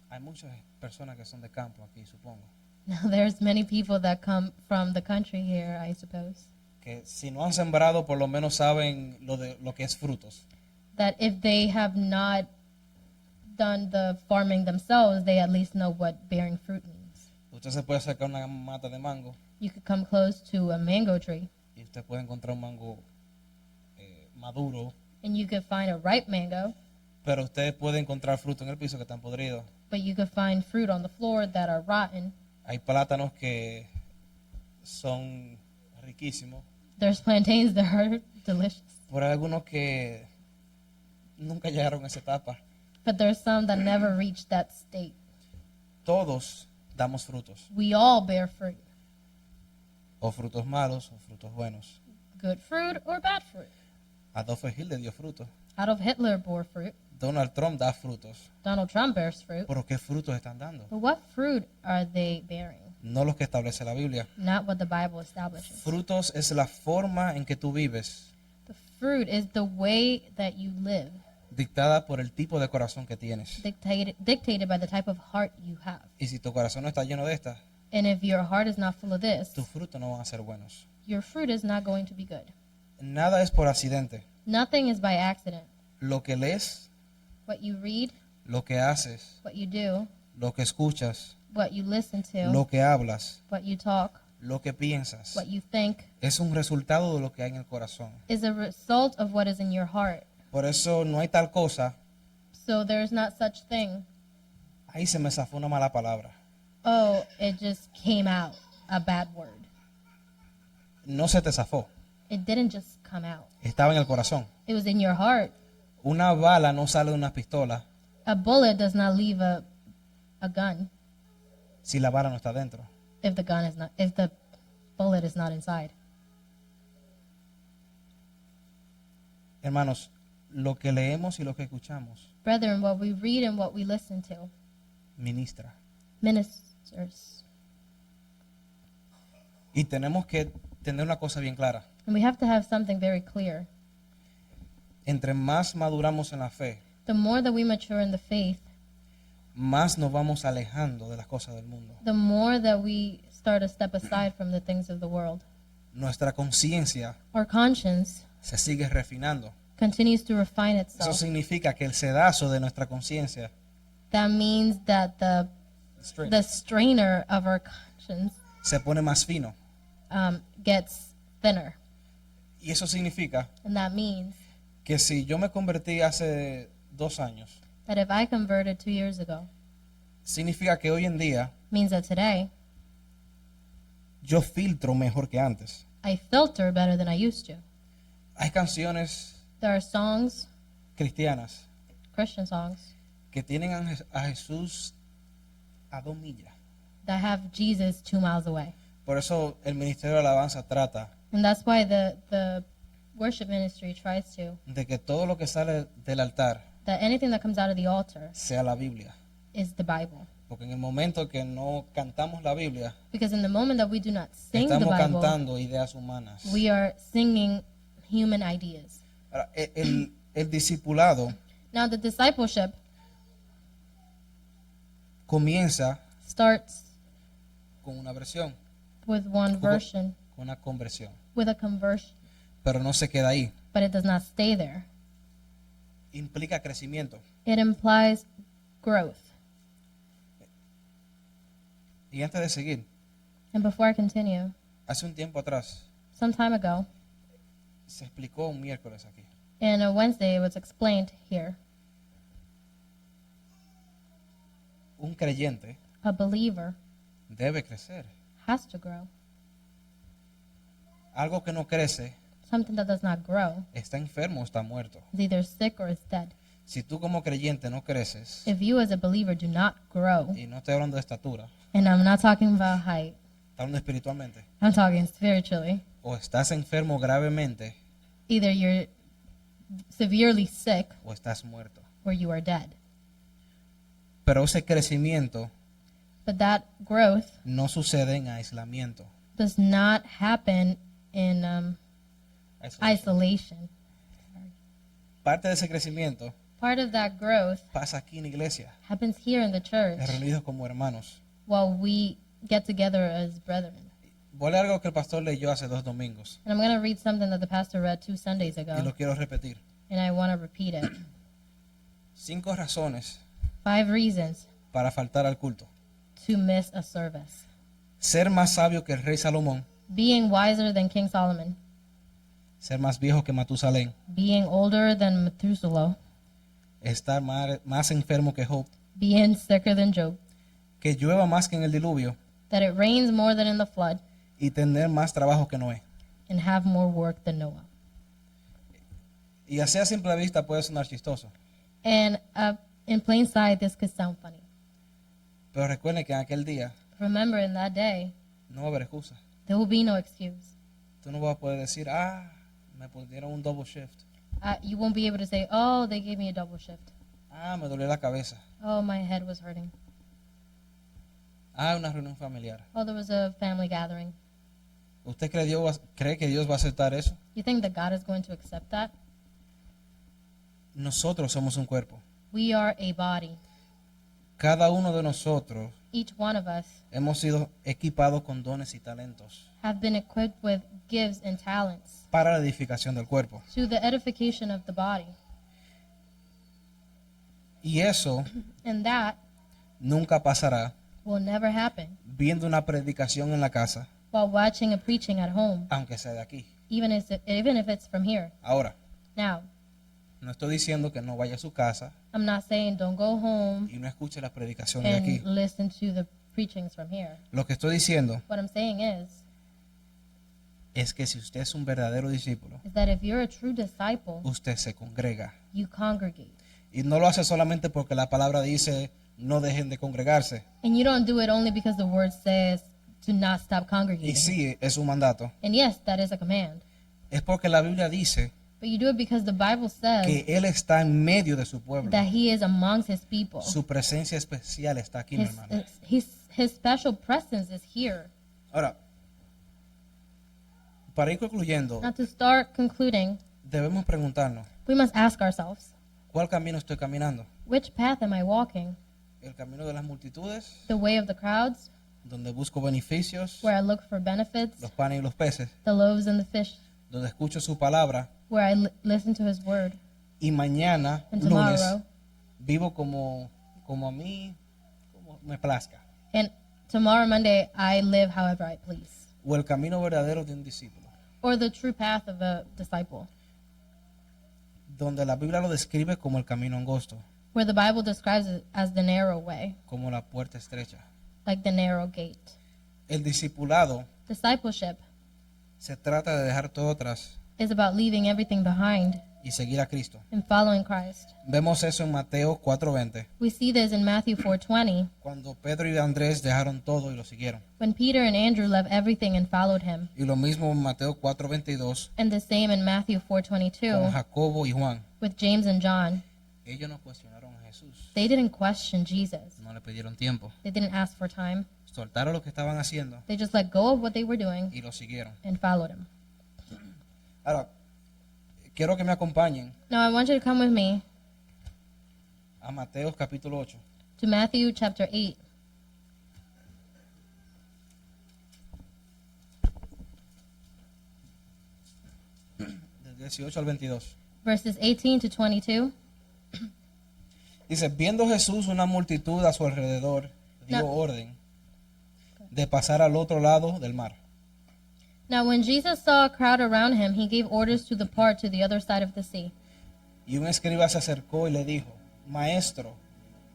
hay muchas personas que son de campo aquí, supongo, Now, there's many people that come from the country here, I suppose, que si no han sembrado, por lo menos saben lo que es frutos. that if they have not done the farming themselves, they at least know what bearing fruit means. Usted se puede acercar a una mata de mango You could come close to a mango tree, y usted puede encontrar un mango maduro, and you could find a ripe mango, pero usted puede encontrar frutos en el piso que están podridos. but you could find fruit on the floor that are rotten. Hay plátanos que son riquísimos, There's plantains that are delicious, pero hay algunos que nunca llegaron a esa etapa. but there's some that never reach that state. Todos damos frutos, We all bear fruit, o frutos malos o frutos buenos. good fruit or bad fruit. Adolfo Hitler dio frutos, Adolf Hitler bore fruit. Donald Trump da frutos, Donald Trump bears fruit. pero ¿qué frutos están dando? But what fruit are they bearing? No los que establece la Biblia. Not what the Bible establishes. Frutos es la forma en que tú vives, The fruit is the way that you live, dictada por el tipo de corazón que tienes. dictated by the type of heart you have. Y si tu corazón no está lleno de estas, And if your heart is not full of this, tus frutos no van a ser buenos. your fruit is not going to be good. Nada es por accidente. Nothing is by accident. Lo que lees, What you read, lo que haces, what you do, lo que escuchas, what you listen to, lo que hablas, what you talk, lo que piensas, what you think, es un resultado de lo que hay en el corazón. is a result of what is in your heart. Por eso no hay tal cosa. So there's not such thing. Ahí se me zafó una mala palabra. Oh, it just came out, a bad word. No se te zafó. It didn't just come out. Estaba en el corazón. It was in your heart. Una bala no sale de una pistola A bullet does not leave a gun si la bala no está dentro. if the bullet is not inside. Hermanos, lo que leemos y lo que escuchamos Brethren, what we read and what we listen to ministra. ministers. Y tenemos que tener una cosa bien clara. And we have to have something very clear. Entre más maduramos en la fe, The more that we mature in the faith, más nos vamos alejando de las cosas del mundo. the more that we start to step aside from the things of the world. Nuestra conciencia Our conscience se sigue refinando. continues to refine Eso itself. significa que el sedazo de nuestra conciencia, That means that the strainer of our conscience se pone más fino. gets thinner. Y eso significa And that means que si yo me convertí hace 2 años, that if I converted 2 years ago, significa que hoy en día means that today yo filtro mejor que antes. I filter better than I used to. Hay canciones There are songs, cristianas Christian songs, que tienen a Jesús a 2 millas. that have Jesus 2 miles away. Por eso el ministerio de alabanza trata And that's why the worship ministry tries to, de que todo lo que sale del altar that anything that comes out of the altar sea la Biblia. is the Bible. Porque en el momento que no cantamos la Biblia, Because in the moment that we do not sing the estamos Bible, cantando ideas humanas. we are singing human ideas. Ahora, el discipulado Now, the discipleship comienza starts con una versión, with one version, con una conversión, with a conversion, pero no se queda ahí. but it does not stay there. Implica crecimiento. It implies growth. Y antes de seguir, And before I continue, hace un tiempo atrás some time ago, se explicó un miércoles aquí. and a Wednesday, it was explained here, Un creyente a believer debe crecer. has to grow. Algo que no crece Something that does not grow está enfermo o está muerto. is either sick or is dead. Si tú como creyente no creces, If you as a believer do not grow, y no estoy hablando de estatura, and I'm not talking about height, estoy hablando espiritualmente, I'm talking spiritually, o estás enfermo gravemente either you're severely sick o estás muerto. or you are dead. Pero ese crecimiento But that growth no sucede en aislamiento. does not happen in isolation. Parte de ese crecimiento Part of that growth pasa aquí en la iglesia, happens here in the church reunidos como hermanos. while we get together as brethren. Voy a leer algo que el pastor leyó hace 2 domingos And I'm going to read something that the pastor read 2 Sundays y ago, lo quiero repetir. and I want to repeat it. 5 razones 5 reasons para faltar al culto. to miss a service. Ser más sabio que el rey Salomón, Being wiser than King Solomon. ser más viejo que Matusalén, Being older than Methuselah. estar más enfermo que Job, Being sicker than Job. que llueva más que en el diluvio That it rains more than in the flood. y tener más trabajo que Noé. And have more work than Noah. Y así a simple vista puede sonar chistoso, And in plain sight, this could sound funny. pero recuerden que en aquel día Remember, in that day, no va a haber excusa. there will be no excuse. Tú no vas a poder decir, me pusieron un double shift, You won't be able to say, oh, they gave me a double shift. me dolió la cabeza, Oh, my head was hurting. una reunión familiar. Oh, there was a family gathering. ¿Usted cree que Dios va a aceptar eso? You think that God is going to accept that? Nosotros somos un cuerpo. We are a body. Cada uno de nosotros Each one of us hemos sido equipados con dones y talentos have been equipped with gifts and talents para la edificación del cuerpo. to the edification of the body. Y eso And that nunca pasará will never happen viendo una predicación en la casa, while watching a preaching at home, aunque sea de aquí. even if it's from here. Ahora, Now, no estoy diciendo que no vaya a su casa I'm not saying don't go home y no escuche la predicación de aquí. and listen to the preachings from here. Lo que estoy diciendo What I'm saying es que si usted es un verdadero discípulo, is that if you're a true disciple, usted se congrega. you congregate. Y no lo hace solamente porque la palabra dice no dejen de congregarse. And you don't do it only because the word says to not stop Y congregating. sí, es un mandato. And yes, that is a command. Es porque la Biblia dice But you do it because the Bible says que Él está en medio de su pueblo. that he is amongst his people. Su presencia especial está aquí, mi hermano. His special presence is here. Ahora, para ir concluyendo, Now, to start concluding, debemos preguntarnos, we must ask ourselves, ¿cuál camino estoy caminando? which path am I walking? ¿El camino de las multitudes, The way of the crowds, donde busco beneficios, where I look for benefits, los panes y los peces, the loaves and the fish, donde escucho su palabra where I listen to his word, y mañana, and lunes, tomorrow, vivo como a mí, como me plazca? and tomorrow, Monday, I live however I please? ¿O el camino verdadero de un discípulo? Or the true path of a disciple, Donde la Biblia lo describe como el camino angosto, where the Bible describes it as the narrow way, como la puerta estrecha. like the narrow gate. El discipulado Discipleship se trata de dejar todo atrás is about leaving everything behind y seguir a Cristo. and following Christ. Vemos eso en Mateo 4:20, We see this in Matthew 4:20, cuando Pedro y Andrés dejaron todo y lo siguieron. when Peter and Andrew left everything and followed him, Y lo mismo en Mateo 4:22 and the same in Matthew con 4:22 Jacobo y Juan. with James and John. Ellos no cuestionaron a Jesús, They didn't question Jesus. no le pidieron tiempo. They didn't ask for time. Soltaron lo que estaban haciendo They just let go of what they were doing y lo siguieron. and followed him. Ahora, quiero que me acompañen Now I want you to come with me a Mateo capítulo 8. to Matthew chapter 8, Del 18 al 22. verses 18 to 22. Dice, viendo Jesús una multitud a su alrededor, dio No. orden de pasar al otro lado del mar. Now when Jesus saw a crowd around him, he gave orders to depart to the other side of the sea. Y un escriba se acercó y le dijo, Maestro,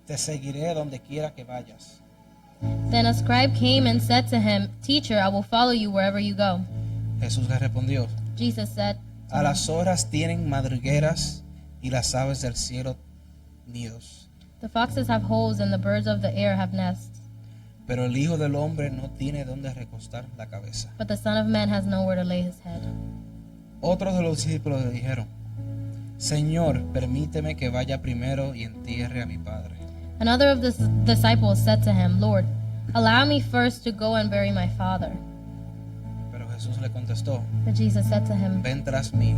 te seguiré donde quiera que vayas. Then a scribe came and said to him, Teacher, I will follow you wherever you go. Jesús le respondió, Jesus said, a las horas tienen madrigueras y las aves del cielo nidos, The foxes have holes and the birds of the air have nests, pero el Hijo del Hombre no tiene donde recostar la cabeza. but the Son of Man has nowhere to lay his head. Otros de los discípulos le dijeron, Señor, permíteme que vaya primero y entierre a mi Padre. Another of the disciples said to him, Lord, allow me first to go and bury my father. Pero Jesús le contestó, But Jesus said to him, ven tras mí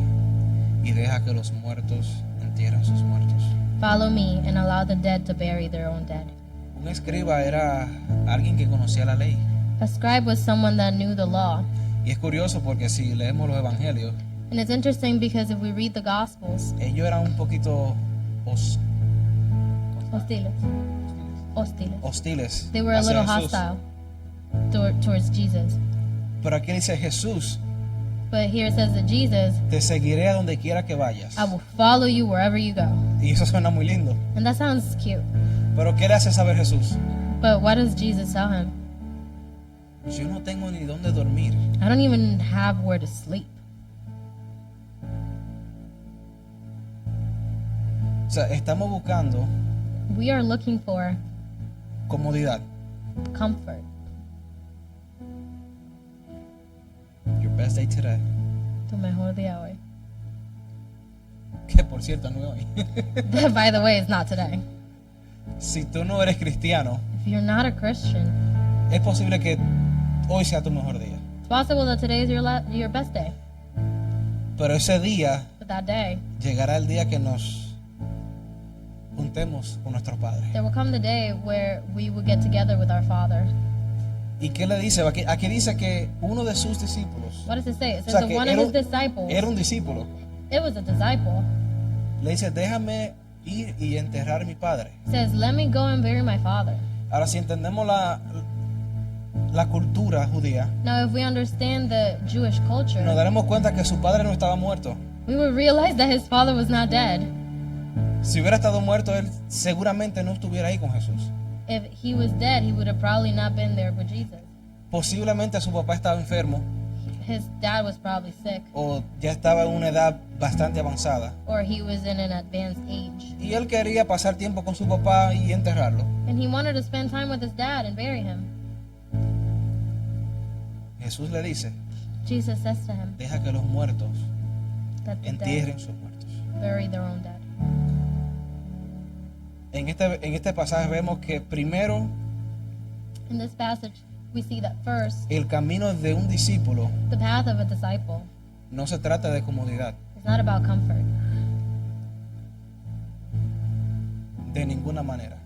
y deja que los muertos entierren sus muertos. Follow me and allow the dead to bury their own dead. Un escriba era alguien que conocía la ley. A scribe was someone that knew the law. Y es curioso porque si leemos los evangelios, And it's interesting because if we read the Gospels, ellos eran un poquito hostiles. hostiles They were a hacia little Jesús. hostile towards Jesus. Pero aquí dice Jesús, But here it says that Jesus, te seguiré a donde quiera que vayas. I will follow you wherever you go. Y eso suena muy lindo. And that sounds cute. Pero ¿qué le hace saber Jesús? But what does Jesus tell him? Yo no tengo ni dónde dormir. I don't even have where to sleep. O sea, estamos buscando We are looking for comodidad. comfort. Your best day today. Tu mejor día hoy. Que por cierto no es hoy. By the way, it's not today. Si tú no eres cristiano, If you're not a Christian, es posible que hoy sea tu mejor día. it's possible that today is your best day. Pero ese día But that day, llegará el día que nos juntemos con nuestros padres. there will come the day where we will get together with our Father. ¿Y qué le dice? Aquí dice que uno de sus discípulos, What does it say? It o says sea, that que one of his disciples, era un discípulo, it was a disciple, le dice, déjame ir y enterrar a mi padre. says, Let me go and bury my father. Ahora, si entendemos la cultura judía, Now, if we understand the Jewish culture, nos daremos cuenta que su padre no estaba muerto. we would realize that his father was not dead. Si hubiera estado muerto, él seguramente no estuviera ahí con Jesús. If he was dead, he would have probably not been there with Jesus. Posiblemente su papá estaba enfermo His dad was probably sick, o ya estaba en una edad bastante avanzada. or he was in an advanced age. Y él quería pasar tiempo con su papá y enterrarlo. And he wanted to spend time with his dad and bury him. Jesús le dice, Jesus says to him deja que los muertos that the dead entierren sus muertos. bury their own dead. En este pasaje vemos que primero In this passage, we see that first, el camino de un discípulo the path of a disciple no se trata de comodidad, is not about comfort de ninguna manera.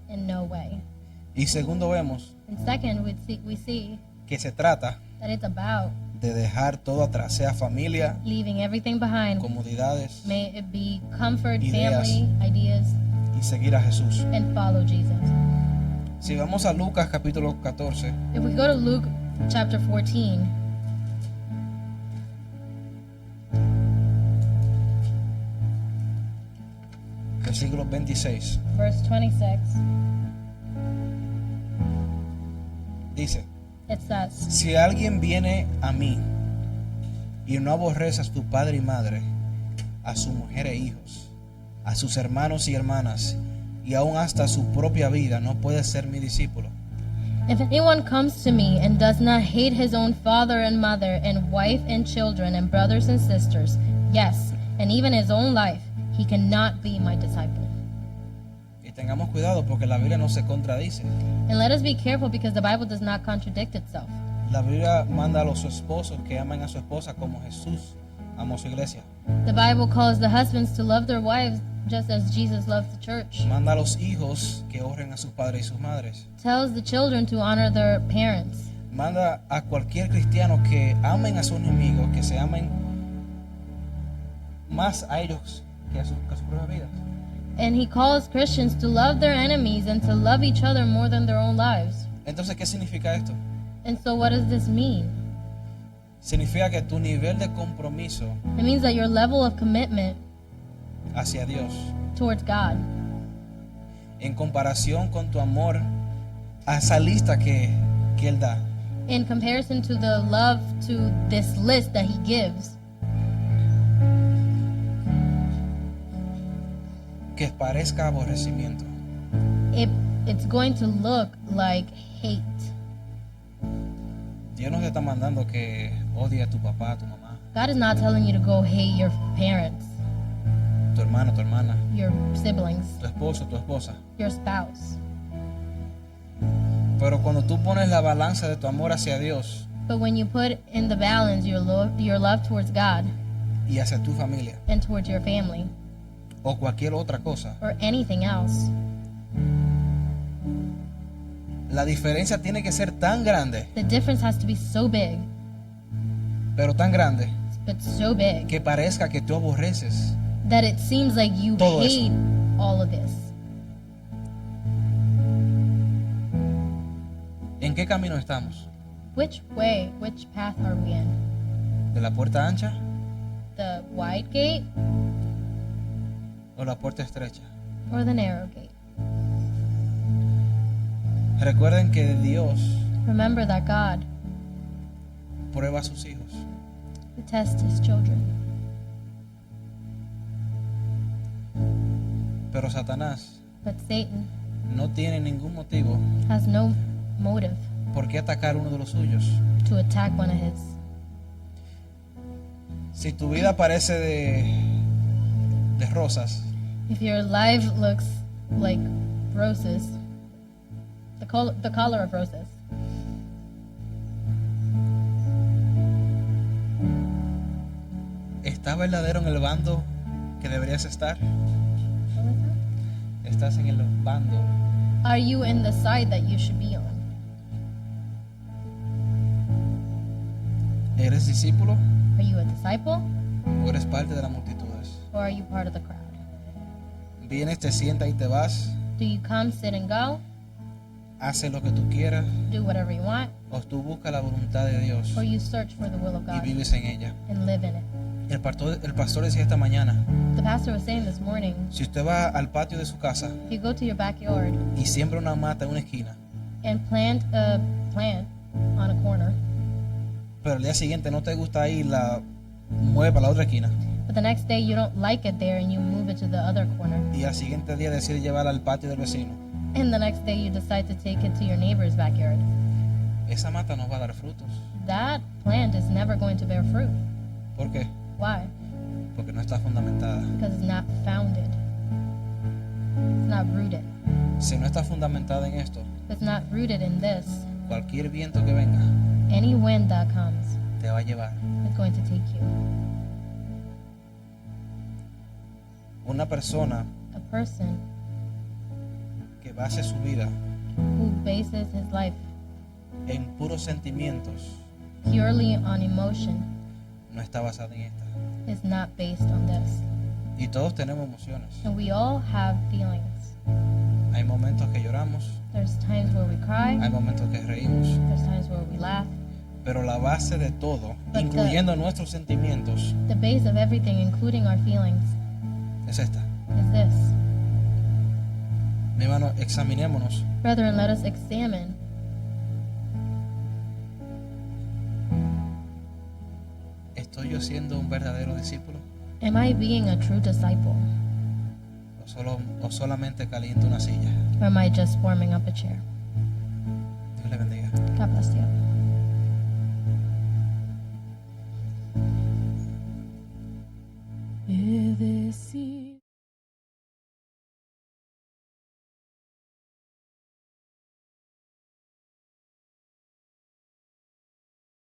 in no way. Y segundo, vemos And second, we see que se trata that it's about de dejar todo atrás, sea familia, leaving everything behind. comodidades, May it be comfort, Ideas. family, ideas, y seguir a Jesús. and follow Jesus. Si vamos a Lucas capítulo 14, If we go to Luke chapter 14, versículo 26, verse 26, dice: it says, Si alguien viene a mí y no aborrece a su padre y madre, a su mujer e hijos, a sus hermanos y hermanas, y aún hasta su propia vida, no puede ser mi discípulo. If anyone comes to me and does not hate his own father and mother and wife and children and brothers and sisters, yes, and even his own life, he cannot be my disciple. Y tengamos cuidado porque la Biblia no se contradice. And let us be careful because the Bible does not contradict itself. La Biblia manda a los esposos que amen a su esposa como Jesús amó su iglesia. The Bible calls the husbands to love their wives just as Jesus loved the church. Manda a los hijos que honren a sus padres y sus madres. Tells the children to honor their parents. Manda a cualquier cristiano que amen a sus enemigos, que se amen más a ellos que a sus propias vidas. And he calls Christians to love their enemies and to love each other more than their own lives. Entonces, ¿qué significa esto? And so what does this mean? Significa que tu nivel de compromiso It means that your level of commitment hacia Dios, towards God, en comparación con tu amor a esa lista que Él da, in comparison to the love to this list that he gives, que parezca aborrecimiento. it's going to look like hate. Dios no te está mandando que odie a tu papá, a tu mamá, God is not telling you to go hate your parents, tu hermano, tu hermana, your siblings, tu esposo, tu esposa. your spouse. Pero cuando tú pones la balanza de tu amor hacia Dios But when you put in the balance your love towards God y hacia tu familia and towards your family o cualquier otra cosa, or anything else, la diferencia tiene que ser tan grande, the difference has to be so big, pero tan grande, but so big que parezca que tú aborreces. that it seems like you Todo eso. hate all of this. ¿En qué camino estamos? Which way, which path are we in? ¿De la puerta ancha The wide gate o la puerta estrecha? or the narrow gate? Recuerden que Dios Remember that God prueba a sus hijos. tests his children. Pero Satanás But Satan no tiene ningún motivo has no motive por qué atacar uno de los suyos. to attack one of his. Si tu vida parece de rosas, If your life looks like roses, the color of roses, ¿estás verdadero en el bando que deberías estar? Estás en el bando. are you in the side that you should be on? ¿Eres discípulo Are you a disciple o eres parte de las multitudes? or are you part of the crowd? Vienes, te sientas y te vas, Do you come, sit, and go? haces lo que tú quieras, Do whatever you want? o tú buscas la voluntad de Dios Or you search for the will of y God vives en ella. and live in it? El pastor decía esta mañana, The pastor was saying this morning, si usted va al patio de su casa if you go to your backyard y siembra una mata en una esquina, and plant a plant on a corner, pero el día siguiente no te gusta ir, la mueve para la otra esquina, but the next day you don't like it there and you move it to the other corner, y al siguiente día decide llevarla al patio del vecino, and the next day you decide to take it to your neighbor's backyard, esa mata no va a dar frutos. that plant is never going to bear fruit. ¿Por qué? Why? Porque no está fundamentada. Because it's not founded. It's not rooted. Si no está fundamentada en esto, If it's not rooted in this, cualquier viento que venga Any wind that comes te va a llevar. is going to take you. Una persona A person que base su vida who bases his life en puros sentimientos purely on emotion no está basada en esta. is not based on this. Y todos tenemos emociones. And we all have feelings. Hay momentos que lloramos, There's times where we cry, hay momentos que reímos, there's times where we laugh. pero la base de todo, But incluyendo nuestros sentimientos, The base of everything, including our feelings, es esta. is this. Mi hermano, examinémonos. Brethren, let us examine. ¿Estoy yo siendo un verdadero discípulo? Am I being a true disciple? ¿O solamente caliento una silla? Or am I just warming up a chair? Dios le bendiga. God bless you.